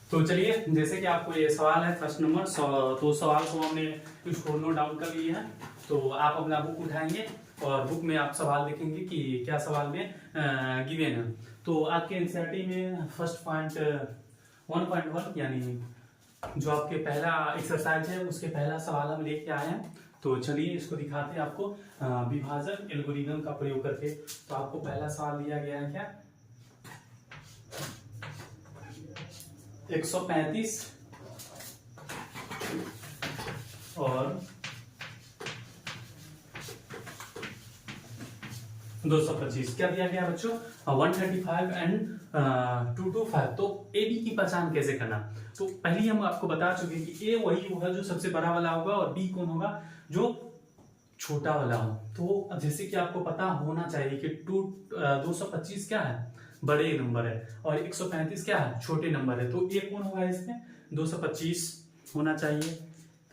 तो चलिए, जैसे कि आपको ये सवाल है फर्स्ट नंबर तो सवाल को हमने इसको नोट डाउन कर लिए हैं। तो आप अपना बुक उठाएंगे और बुक में आप सवाल देखेंगे कि क्या सवाल में गिवन है। तो आपके एनसीईआरटी में फर्स्ट पॉइंट 1.1 यानी जो आपके पहला एक्सरसाइज है उसके पहला सवाल हम लेके आए हैं। तो चलिए इसको दिखाते हैं आपको विभाजन एल्गोरिथम का प्रयोग करके। तो आपको पहला सवाल दिया गया है क्या, 135 और 225 क्या दिया गया बच्चों, 135 एंड 225। तो ए बी की पहचान कैसे करना। तो पहले हम आपको बता चुके हैं कि ए वही होगा जो सबसे बड़ा वाला होगा और बी कौन होगा जो छोटा वाला हो। तो जैसे कि आपको पता होना चाहिए कि 225 क्या है, बड़े नंबर है, और 135 क्या है, छोटे नंबर है। तो ए कौन होगा इसमें, 225 होना चाहिए।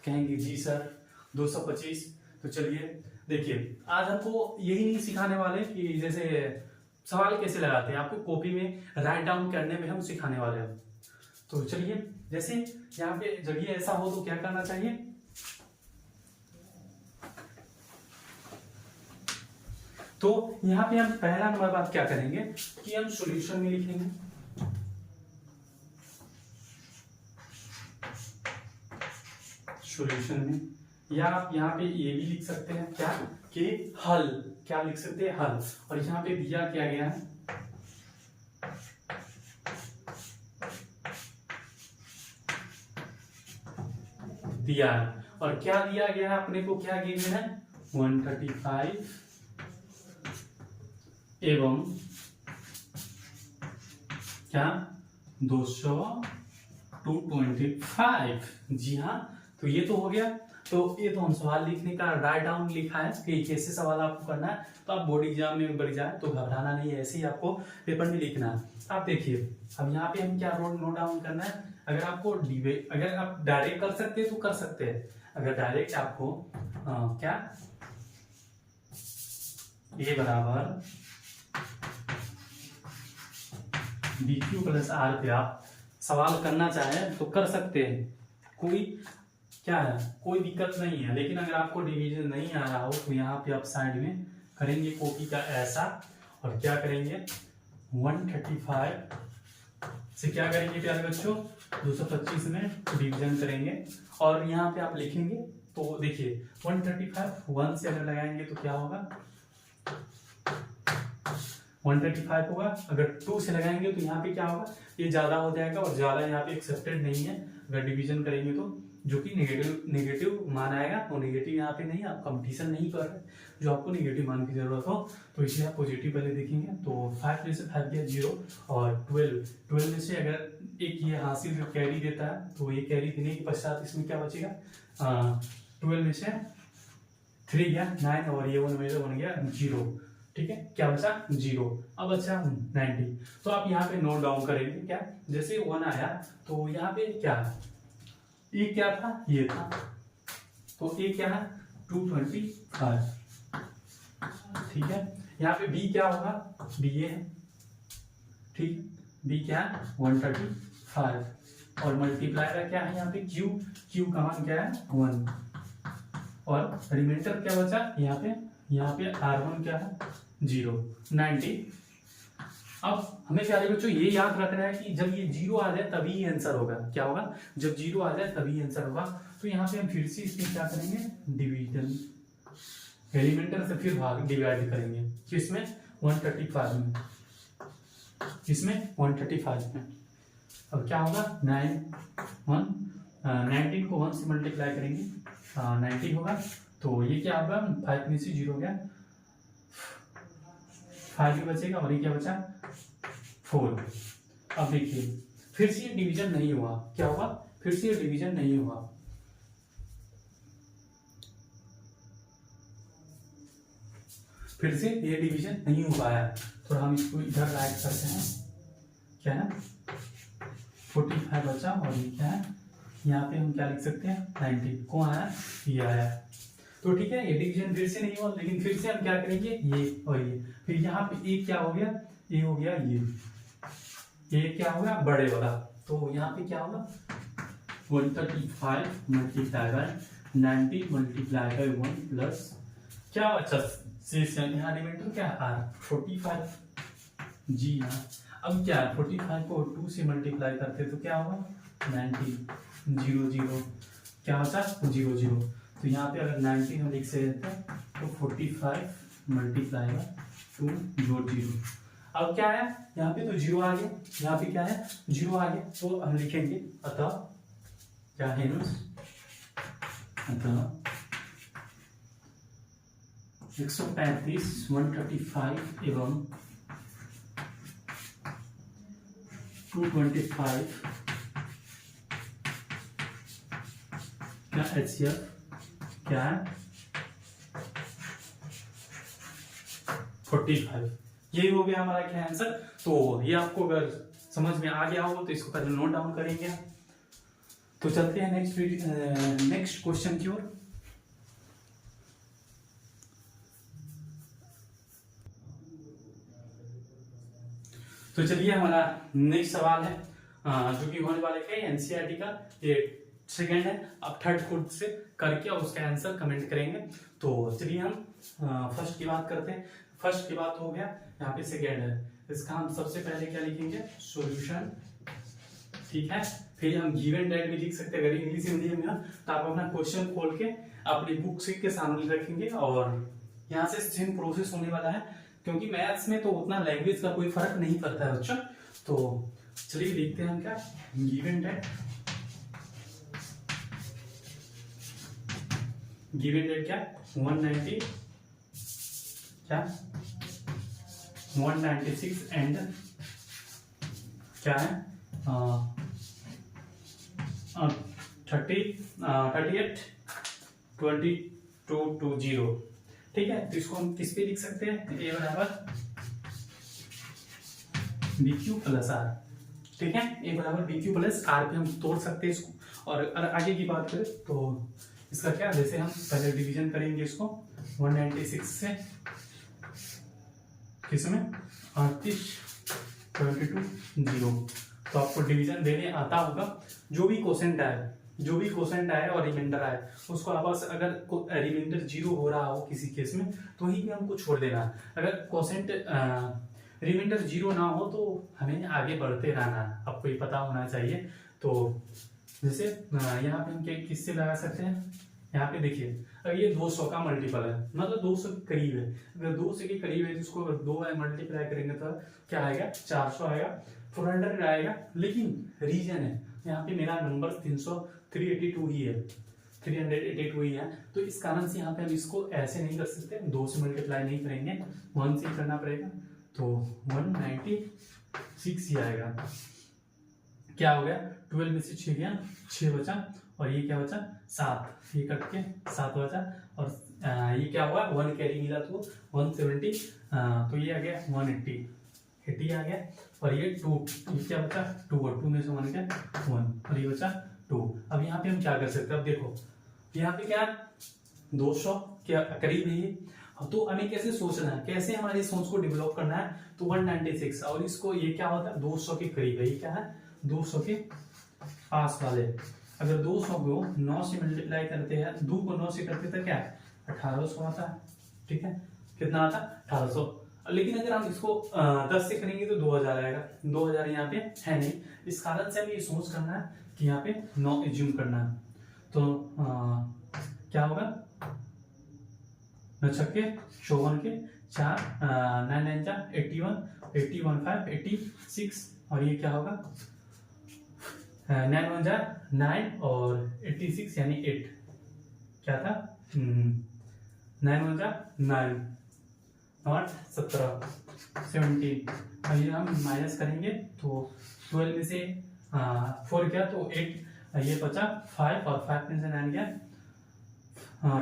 कहेंगे जी सर 225। तो चलिए देखिए, आज हमको यही नहीं सिखाने वाले कि जैसे सवाल कैसे लगाते हैं, आपको कॉपी में राइट डाउन करने में हम सिखाने वाले हैं। तो चलिए, जैसे यहाँ पे जब ये ऐसा हो तो क्या करना चाहिए, तो यहाँ पे हम पहला नंबर बात क्या करेंगे कि हम सॉल्यूशन में लिखेंगे। सॉल्यूशन में, या आप यहाँ पे ये भी लिख सकते हैं क्या कि हल, क्या लिख सकते हैं, हल। और यहाँ पे दिया क्या गया है, दिया है। और क्या दिया गया है अपने को, क्या गिवन है, 135 एवं क्या 225। जी हाँ, तो ये तो हो गया। तो ये तो हम सवाल लिखने का राइट डाउन लिखा है कि कैसे सवाल आपको करना है। तो आप बोर्ड एग्जाम में बढ़ जाए तो घबराना नहीं है, ऐसे ही आपको पेपर में लिखना है। आप देखिए, अब यहाँ पे हम क्या नोट डाउन करना है। अगर आपको अगर आप डायरेक्ट कर सकते हैं तो कर सकते हैं। अगर डायरेक्ट आपको क्या ए बराबर बी क्यू प्लस आर पे आप सवाल करना चाहें तो कर सकते हैं, कोई क्या है, कोई दिक्कत नहीं है। लेकिन अगर आपको डिवीजन नहीं आ रहा हो तो यहाँ पे आप साइड में करेंगे कॉपी का ऐसा, और क्या करेंगे 135 से क्या करेंगे प्यारे बच्चों, 225 में डिवीजन करेंगे। और यहाँ पे आप लिखेंगे तो देखिए 135 1 से अगर लगाएंगे तो क्या होगा, 135 होगा। अगर 2 से लगाएंगे तो यहाँ पे क्या होगा, ये ज्यादा हो जाएगा, और ज्यादा यहाँ पे एक्सेप्टेड नहीं है। अगर डिवीजन करेंगे तो जो कि नेगेटिव मान आएगा, तो नेगेटिव यहाँ पे नहीं, आप कंपटीशन नहीं कर रहे जो आपको नेगेटिव मान की जरूरत हो, तो इसलिए आप पॉजिटिव पहले देखेंगे। तो 5 में से 5 गया 0, और 12 में से अगर एक ये हासिल जो कैरी देता है तो ये कैरी देने के पश्चात इसमें क्या बचेगा, 12 में से 3 गया 9, और ये 1 में से 1 गया 0। ठीक है, क्या बचा 0। अब बचा 90। तो आप यहाँ पे नोट डाउन करेंगे क्या, जैसे 1 आया तो यहाँ पे क्या है, ए क्या था, ये था, तो ए क्या है 225। ठीक है, यहाँ पे बी क्या होगा, बी ये है, ठीक, बी क्या है 135, और मल्टीप्लाई क्या है यहाँ पे क्यू, क्यू का मान क्या है 1, और रिमाइंडर क्या बचा यहाँ पे R1 क्या है 0, 90। अब हमें प्यारे बच्चों ये याद रखना है कि जब ये 0 आ जाए तभी आंसर होगा। क्या होगा, जब 0 आ जाए तभी आंसर होगा। तो यहाँ पे हम फिर से इसमें क्या करेंगे, डिवीजन, एलिमेंटर से फिर भाग डिवाइड करेंगे, किसमें 135 में, किसमें 135 में। अब क्या होगा 19 को 1 से मल्टीप्लाई करेंगे 90 होगा। तो ये क्या होगा, 5 में से 0 गया, 5 भी बचेगा, और ये क्या बचा 4। अब देखिए फिर से ये डिवीजन नहीं हुआ, क्या हुआ, फिर से ये डिवीजन नहीं हुआ। फिर से ये डिवीजन नहीं हो पाया, तो हम इसको इधर राइट करते हैं, क्या है 45 बचा, और ये क्या है, यहाँ पे हम क्या लिख सकते हैं 90। कौन आया, ये आया। तो ठीक है, ये डिवीजन फिर से नहीं हुआ, लेकिन फिर से हम क्या करेंगे, ये और ये, फिर यहाँ पे ए क्या हो गया, ए हो गया ये क्या हो गया बड़े वाला, तो यहाँ पे क्या होगा 135 multiply by 90 multiply by 1 plus क्या बचा शेष, यहाँ रिमाइंडर क्या आर 45। जी हाँ, अब क्या 45 को 2 से मल्टीप्लाई करते तो क्या होगा 90 0 0 क्या बचा 0 0। तो यहाँ पे अगर 90 हम लिख से देते हैं तो 45 मल्टीप्लाई बाय 2 जोड़ 0। अब क्या है यहाँ पे तो 0 आ गया, यहाँ पे क्या है 0 आ गया, तो हम लिखेंगे अतः क्या है अतः 135 135 एवं 225 क्या HCF क्या है 45। यही हो गया हमारा क्या आंसर। तो ये आपको अगर समझ में आ गया हो तो इसको पहले नोट डाउन करेंगे। तो चलते हैं नेक्स्ट क्वेश्चन की ओर। तो चलिए हमारा नेक्स्ट सवाल है जो कि होने वाले है एनसीईआरटी का, ये सेकंड है। अब थर्ड खुद से करके और उसका आंसर कमेंट करेंगे। तो चलिए हम फर्स्ट की बात करते हैं। फर्स्ट की बात हो गया, यहाँ पे सेकंड है, इसका हम सबसे पहले क्या लिखेंगे सॉल्यूशन, ठीक है। फिर हम गिवन डेट भी लिख सकते हैं अगर इंग्लिश मीडियम में तो आप अपना क्वेश्चन खोल के अपनी बुक के सामने रखेंगे और यहाँ से सेम प्रोसेस होने वाला है, क्योंकि मैथ्स में तो उतना लैंग्वेज का कोई फर्क नहीं पड़ता है बच्चों। तो चलिए देखते हैं हम क्या गिवन डेट, गिवन डेट क्या 190 क्या 196 एंड क्या है 38 2220, ठीक है। तो इसको हम किस पे लिख सकते हैं, ए बराबर बी क्यू प्लस आर, ठीक है। ए बराबर बी क्यू प्लस आर पे हम तोड़ सकते हैं इसको। और आगे की बात करें तो इसका क्या, जैसे हम पहले डिवीजन करेंगे इसको 196 से किसमें 38 22 तो आपको डिवीजन देने आता होगा। जो भी क्वोशेंट आए और रिमाइंडर आए उसको आपस अगर रिमाइंडर 0 हो रहा हो किसी केस में तो ही भी हमको छोड़ देना। अगर क्वोशेंट रिमाइंडर 0 ना हो तो हमें आगे बढ़ते रहना, आपको ये पता होना चाहिए। तो जैसे यहाँ पे हम किससे लगा सकते हैं, यहाँ पे देखिए अगर ये 200 का मल्टीपल है, मतलब 200 के करीब है, अगर 200 के करीब है जिसको अगर 2 मल्टीप्लाई करेंगे तो क्या आएगा 400 आएगा, 400 आएगा। लेकिन रीजन है यहाँ पे मेरा नंबर 382 ही है, 382 ही है। तो इस कारण से यहाँ पे हम इसको ऐसे नहीं कर सकते, 2 से मल्टीप्लाई नहीं करेंगे, 1 से करना पड़ेगा। तो 196 ही आएगा। क्या हो गया 12 में से 6 गया, 6 बचा और ये क्या बचा 7, ये कट के 7 बचा और ये क्या हुआ 1 कैरी मिला तो 170, तो ये आ गया 180 आ गया और ये 2, ये क्या बचा 2 और 2 में से 1 क्या 1 और ये बचा 2। अब यहाँ पे हम क्या कर सकते हैं, अब देखो यहाँ पे क्या 200 के करीब है ये, तो हमें कैसे सोचना है, कैसे हमारी सोच को डेवलप करना है। तो 196 और इसको ये क्या होता है 200 के करीब है, ये क्या है 200 के पास वाले। अगर 200 को 9 से मल्टीप्लाई करते हैं, 2 को 9 से करते तो क्या 1800 आता है, ठीक है। कितना आता 1800। लेकिन अगर हम इसको 10 से करेंगे तो 2000 आएगा, 2000 यहाँ पे है नहीं। इस कारण से हमें ये सोच करना है कि यहाँ पे 9 एज्यूम करना है। तो क्या होगा 9 छक्के 54 के 4 9 9 जा 81 81 5 86 और ये क्या होगा 9 1 जा 9 और 86 यानी 8 क्या था 9 1 जा 9 8 17 17। अब ये हम माइनस करेंगे तो 12 में से 4 गया तो 8, ये बचा 5 और 5 में से 9 गया,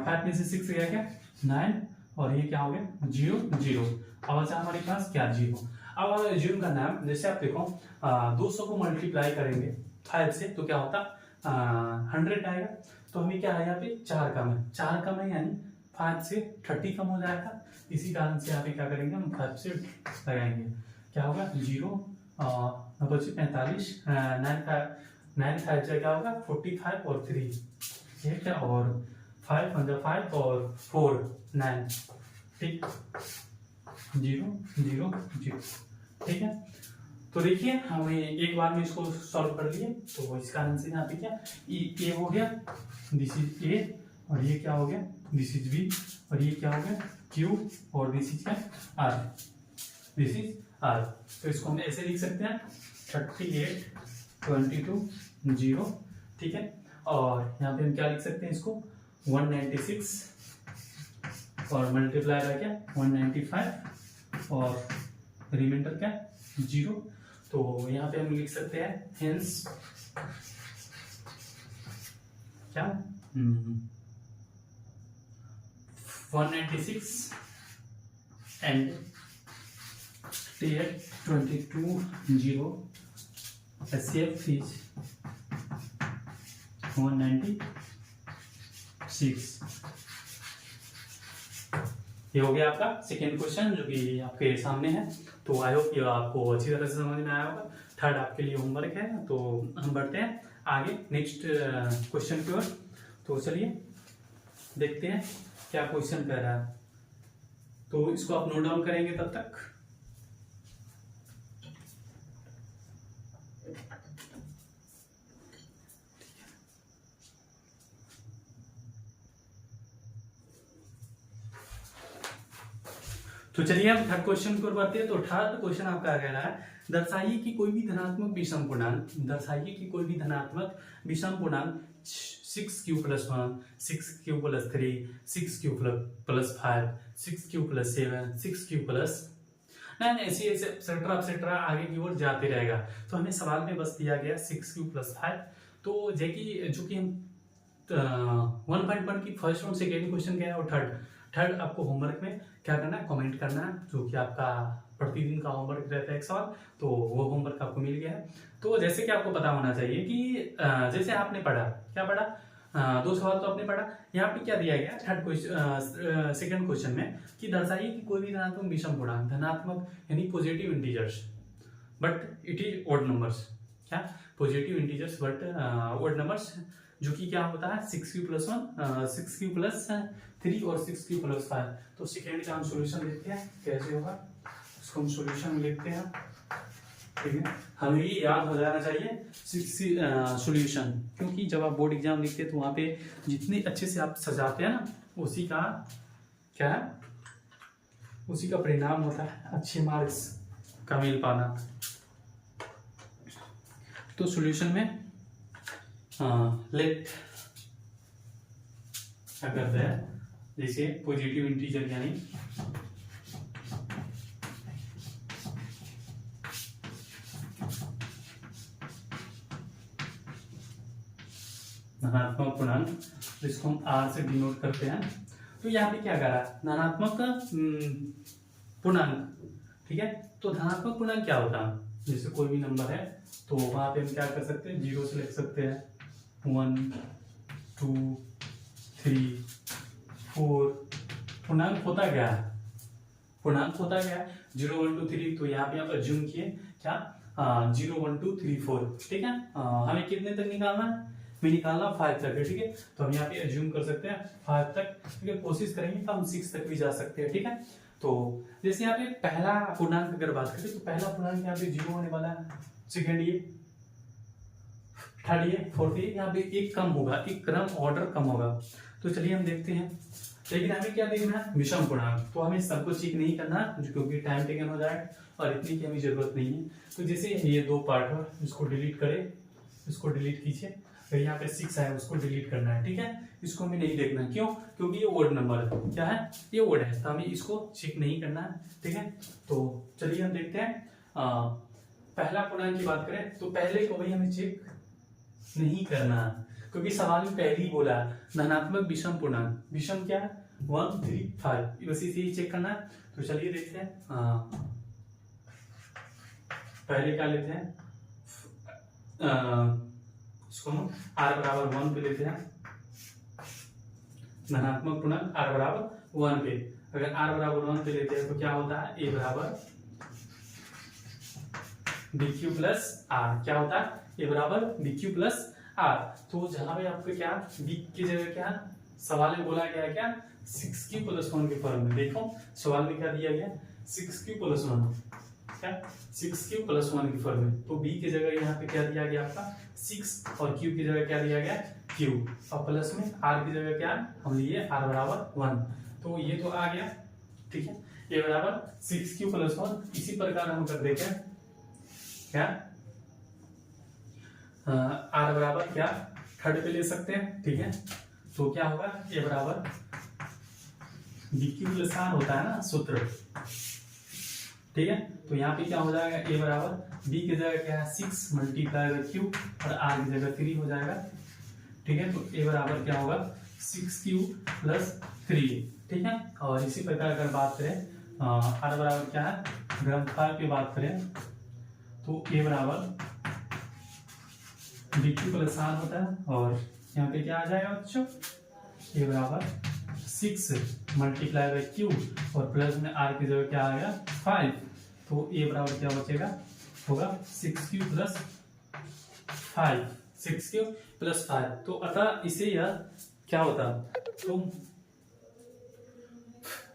5 में से 6 गया क्या 9 और ये क्या हो गया 0 0। अब अच्छा हमारे पास क्या 0। अब हमें एज्यूम करना है, जैसे आप देखो 200 को मल्टीप्लाई करेंगे 5 से तो क्या होता 100 आएगा। तो हमें क्या है यहाँ पे 4 कम है, 4 कम है यानी 5 से 30 कम हो जाएगा। इसी कारण से यहाँ पे क्या करेंगे हम 5 से लगाएंगे, क्या होगा 0 बची 45, 9 5 से क्या होगा 45 और 3, ठीक है, और 5 5 और 4 9, ठीक, 0 0 0, ठीक है। तो देखिए हमें एक बार में इसको सॉल्व कर लिए, तो इसका आंसर यहाँ पे क्या ए हो गया, दिस इज ए, और ये क्या हो गया, दिस इज बी, और ये क्या हो गया क्यू, और दिस इज क्या आर, दिस इज आर। तो इसको हम ऐसे लिख सकते हैं 38 22 0, ठीक है, और यहाँ पे हम क्या लिख सकते हैं इसको 196 और मल्टीप्लाई बाय क्या 195 और रिमाइंडर क्या 0। तो यहाँ पे हम लिख सकते हैं हेंस क्या 196 एंड 22 0 HCF is 196। ये हो गया आपका सेकेंड क्वेश्चन जो कि आपके सामने है। तो आई होप ये आपको अच्छी तरह से समझ में आया होगा। थर्ड आपके लिए होमवर्क है, तो हम बढ़ते हैं आगे नेक्स्ट क्वेश्चन की ओर। तो चलिए देखते हैं क्या क्वेश्चन कह रहा है, तो इसको आप नोट डाउन करेंगे तब तक। तो चलिए हम थर्ड क्वेश्चन की ओर बढ़ते हैं। तो थर्ड क्वेश्चन आपका कह रहा है दर्शाइए कि कोई भी धनात्मक विषम पूर्णांक, दर्शाइए कि कोई भी धनात्मक विषम पूर्णांक 6q + 1 6q + 3 6q + 5 6q + 7 6q + 9 ऐसे एक्सेट्रा आगे की ओर जाते रहेगा। तो हमें सवाल में बस दिया गया 6q + 5। तो जो कि हम 1.1 की फर्स्ट और सेकेंड क्वेश्चन क्या है और थर्ड आपको होमवर्क में क्या करना है, कमेंट करना है, जो कि आपका प्रतिदिन का होमवर्क रहता है एक सवाल। तो वो होमवर्क आपको मिल गया है। तो जैसे कि आपको पता होना चाहिए कि जैसे आपने पढ़ा, क्या पढ़ा, 2 सवाल तो आपने पढ़ा। यहाँ पे क्या दिया गया थर्ड क्वेश्चन सेकेंड क्वेश्चन में कि दर्शाइए कि कोई भी धनात्मक विषम पूर्णांक, धनात्मक यानी positive integers but it is odd numbers, क्या positive integers but odd numbers, जो कि क्या होता है 6q + 1 6q + 3 और 6q + 5। तो सेकेंड का हम सोल्यूशन देखते हैं कैसे होगा, इसको हम सोल्यूशन लिखते हैं, ठीक है। हमें ये याद हो जाना चाहिए सोल्यूशन, क्योंकि जब आप बोर्ड एग्जाम लिखते हैं तो वहाँ पे जितने अच्छे से आप सजाते हैं ना, उसी का क्या है, उसी का परिणाम होता है अच्छे मार्क्स का मिल पाना। तो सोल्यूशन में लेट क्या करते हैं, जैसे पॉजिटिव इंटीजर यानी धनात्मक पूर्णांक, जिसको हम R से डिनोट करते हैं। तो यहाँ पे क्या करा धनात्मक पूर्णांक, ठीक है। तो धनात्मक पूर्णांक क्या होता है, जैसे कोई भी नंबर है तो वहां पे हम क्या कर सकते हैं, 0 से लिख सकते हैं 1 2 3 4। पूर्णांक होता क्या है, पूर्णांक होता क्या है 0 1 2 3। तो यहाँ पे आप अज्यूम किए क्या 0 1 2 3 4, ठीक है। हमें कितने तक निकालना है, हमें निकालना 5 तक है, ठीक है। तो हम यहाँ पे अज्यूम कर सकते हैं 5 तक, ठीक है। कोशिश करेंगे तो हम 6 तक भी जा सकते हैं, ठीक है। तो जैसे यहाँ पे पहला पूर्णांक अगर बात करें तो पहला पूर्णांक यहाँ पे 0 होने वाला है, सेकेंड ये, थर्ड ये, फोर्थ ये, यहाँ पे एक कम होगा, एक क्रम ऑर्डर कम होगा। तो चलिए हम देखते हैं, लेकिन हमें क्या देखना है विषम पूर्णांक। तो हमें सबको चेक नहीं करना क्योंकि टाइम टेकन हो जाएगा और इतनी की हमें जरूरत नहीं है। तो जैसे ये 2 पार्ट है, इसको डिलीट करें, इसको डिलीट कीजिए, फिर यहाँ पे 6 है उसको डिलीट करना है, ठीक है। इसको हमें नहीं देखना, क्यों, क्योंकि ये ओड नंबर है, क्या है ये ओड है, तो हमें इसको चेक नहीं करना है, ठीक है। तो चलिए हम देखते हैं पहला पूर्णांक की बात करें तो पहले को भी हमें चेक नहीं करना, क्योंकि सवाल में पहले ही बोला धनात्मक विषम पूर्णांक, विषम क्या है 1 3 5, बस इसे ही चेक करना है। तो चलिए देखते हैं, पहले क्या लेते हैं, इसको हम r = 1 पे लेते हैं, धनात्मक पूर्णांक r = 1 पे। अगर r = 1 पे लेते हैं तो क्या होता है a = B Q plus R. क्या होता है? ए बराबर बी क्यू प्लस आर। तो जहां पे आपको क्या बी की जगह क्या सवाल में बोला गया है क्या 6q प्लस 1 के फॉर्म में। देखो सवाल में क्या दिया गया 6q प्लस 1, क्या 6q प्लस 1 की फॉर्म में। तो b की जगह यहाँ पे क्या दिया गया आपका 6 और q की जगह क्या दिया गया q और प्लस में r की जगह क्या हम लिए r बराबर 1। तो ये तो आ गया, ठीक है। ये बराबर 6q प्लस 1। इसी प्रकार हम कर देते हैं क्या r बराबर क्या थर्ड पे ले सकते हैं, ठीक है। तो क्या होगा ये बराबर बी क्यू प्लस आर होता है ना सूत्र, ठीक है। तो यहाँ पे क्या हो जाएगा ए बराबर बी की जगह क्या है 6 मल्टीप्लाई बाय क्यू और आर की जगह 3 हो जाएगा, ठीक है। तो ए बराबर क्या होगा 6q प्लस 3, ठीक है। और इसी प्रकार अगर बात करें आर बराबर क्या है अगर हम 5 की बात करें तो ए बराबर बी क्यू प्लस आर होता है और यहाँ पे क्या आ जाएगा बच्चों ए बराबर 6 मल्टीप्लाई बाय क्यू और प्लस में आर की जगह क्या आ गया 5। तो ए बराबर क्या बचेगा होगा 6q प्लस 5, 6q प्लस 5। तो अतः इसे यह क्या होता तो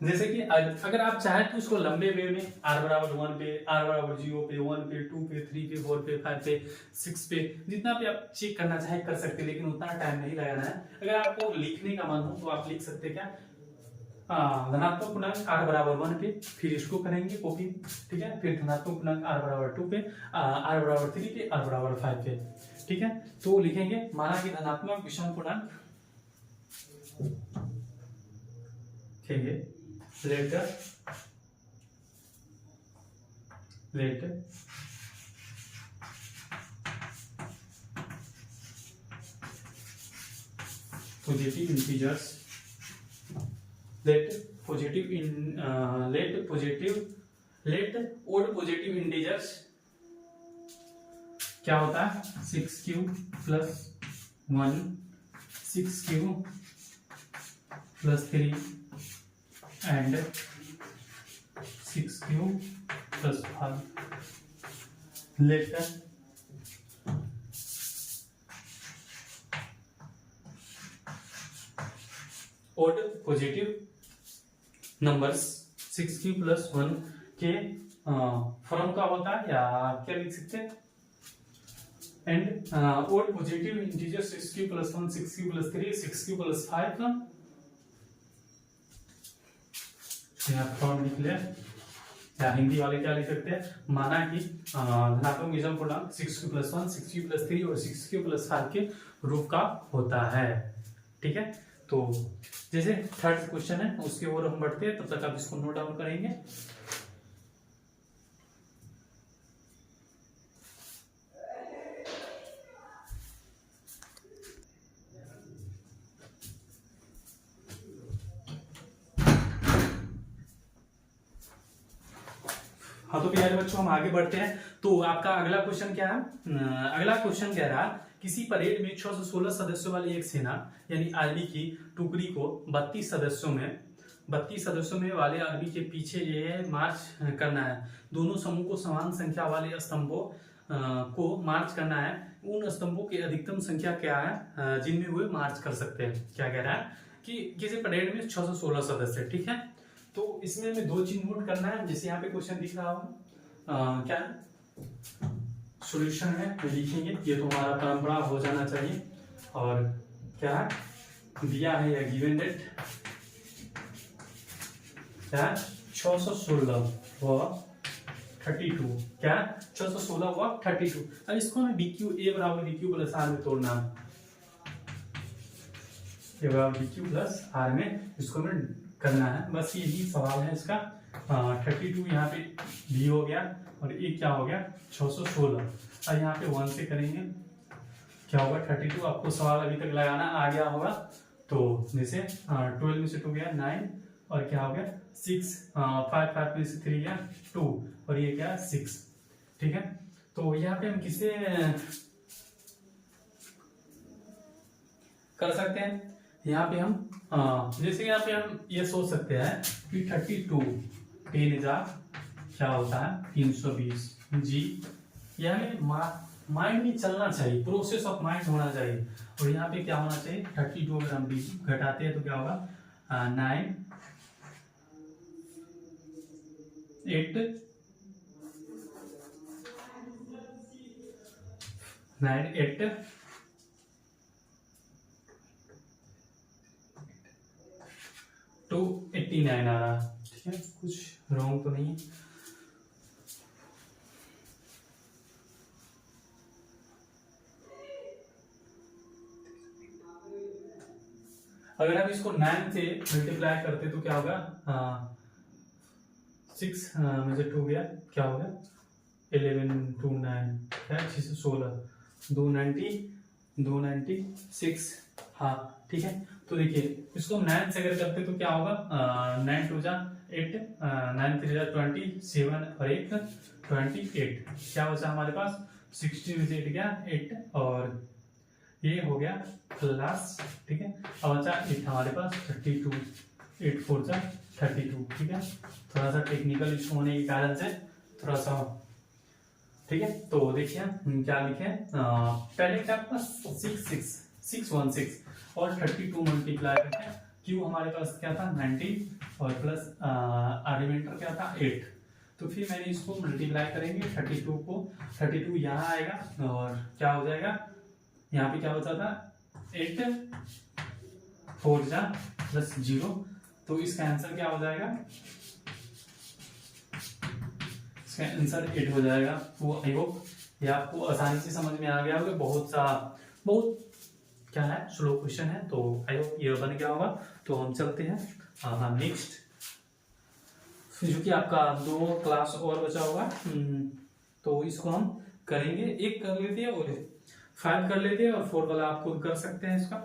जैसे कि अगर आप चाहे तो उसको लंबे वे में r बराबर 1 पे, r बराबर 0 पे, 1 पे, 2 पे, 3 पे, 4 पे, 5 पे, 6 पे, जितना भी आप चेक करना चाहे कर सकते हैं, लेकिन उतना टाइम नहीं लगाना है। अगर आपको लिखने का मन हो तो आप लिख सकते हैं क्या धनात्मक पूर्णांक r बराबर 1 पे, फिर इसको करेंगे कॉपी, ठीक है। फिर धनात्मक पूर्णांक r बराबर 2 पे, r बराबर 3 पे, r बराबर 5 पे, ठीक है। तो लिखेंगे माना कि धनात्मक विषम पूर्णांक लिखेंगे let positive integers let odd positive integers क्या होता है 6q plus 1, 6q plus 3 and 6q plus 5 later odd positive numbers 6q plus 1 के फॉर्म का होता है या क्या लिख सकते हैं and odd positive integers 6q plus 1, 6q plus 3, 6q plus 5 का फॉर्म लिख ले या हिंदी वाले क्या लिख सकते हैं माना कि धनात्मक विषम पूर्णांक 6q प्लस 1, 6q प्लस 3 और 6q प्लस 5 के रूप का होता है, ठीक है। तो जैसे थर्ड क्वेश्चन है उसके ओर हम बढ़ते हैं, तब तक आप इसको नोट डाउन करेंगे। हाँ तो प्यारे बच्चों हम आगे बढ़ते हैं। तो आपका अगला क्वेश्चन क्या है अगला क्वेश्चन कह रहा किसी परेड में 6 से 16 सदस्यों वाली एक सेना यानी आर्मी की टुकड़ी को 32 सदस्यों में वाले आर्मी के पीछे ये मार्च करना है। दोनों समूह को समान संख्या वाले स्तंभों को मार्च करना है। उन स्तंभों की अधिकतम संख्या क्या है जिनमें वे मार्च कर सकते हैं। क्या कह रहा है कि किसी परेड में 6 से 16 सदस्य, ठीक है। तो इसमें हमें 2 चीज नोट करना है, जैसे यहाँ पे क्वेश्चन दिख रहा होगा क्या सॉल्यूशन है लिखेंगे, ये तो हमारा परंपरा हो जाना चाहिए। और क्या है दिया है या गिवन डेट क्या 616 व 32, क्या 616 व 32। अब इसको हमें BQ A बराबर BQ प्लस R में तोड़ना है, A बराबर BQ प्लस R में इसको हमें करना है, बस यही सवाल है इसका। 32 यहाँ पे भी हो गया और ये क्या हो गया 616। अब यहाँ पे 1 से करेंगे क्या होगा 32। आपको सवाल अभी तक लगाना आ गया होगा। तो जैसे 12 में से 2 गया 9 और क्या हो गया 6, 5 में से 3 गया 2 और ये क्या 6, ठीक है। तो यहाँ पे हम किसे कर सकते हैं, यहाँ पे हम जैसे यहाँ पे हम ये सोच सकते हैं कि 32 10 क्या होता है 320 जी यानी माइंड में चलना चाहिए, प्रोसेस ऑफ माइंड होना चाहिए। और यहाँ पे क्या होना चाहिए, 32 अगर हम घटाते हैं तो क्या होगा, 9 8 2 89 आ रहा। ठीक है, कुछ रॉन्ग तो नहीं है। अगर आप इसको 9 से मल्टीप्लाई करते तो क्या होगा, 6 में से 2 गया, क्या हो गया 11 2 9 है 16 296। हाँ ठीक है, तो देखिए इसको 9 से अगर करते तो क्या होगा, 9 2 जा 8 9 3 जा 27 और 1 28, क्या बचा हमारे पास 16 में से 8 गया 8 और ये हो गया प्लस। ठीक है, अब बचा 8 हमारे पास 32 8 4 जा 32। ठीक है, थोड़ा सा टेक्निकल इशू होने के कारण से थोड़ा सा, ठीक है। तो देखिए हम क्या लिखे, पहले क्या था 616 और 32 मल्टीप्लाई करके क्यू हमारे पास क्या था 19 और प्लस आर्गुमेंटर क्या था 8। तो फिर मैंने इसको मल्टीप्लाई करेंगे 32 को, 32 यहाँ आएगा और क्या हो जाएगा, यहाँ पे क्या होता था 8 4 जा प्लस 0, तो इसका आंसर क्या हो जाएगा, इसका आंसर 8 हो जाएगा। वो आई होप ये आपको आसानी से समझ में आ गया होगा। बहुत क्या है, स्लो क्वेश्चन है, तो आई होप ये बन गया होगा। तो हम चलते हैं नेक्स्ट, जो कि आपका 2 क्लास और बचा होगा, तो इसको हम करेंगे, एक कर लेते हैं और 5 कर लेते हैं और 4 वाला आप खुद कर सकते हैं इसका।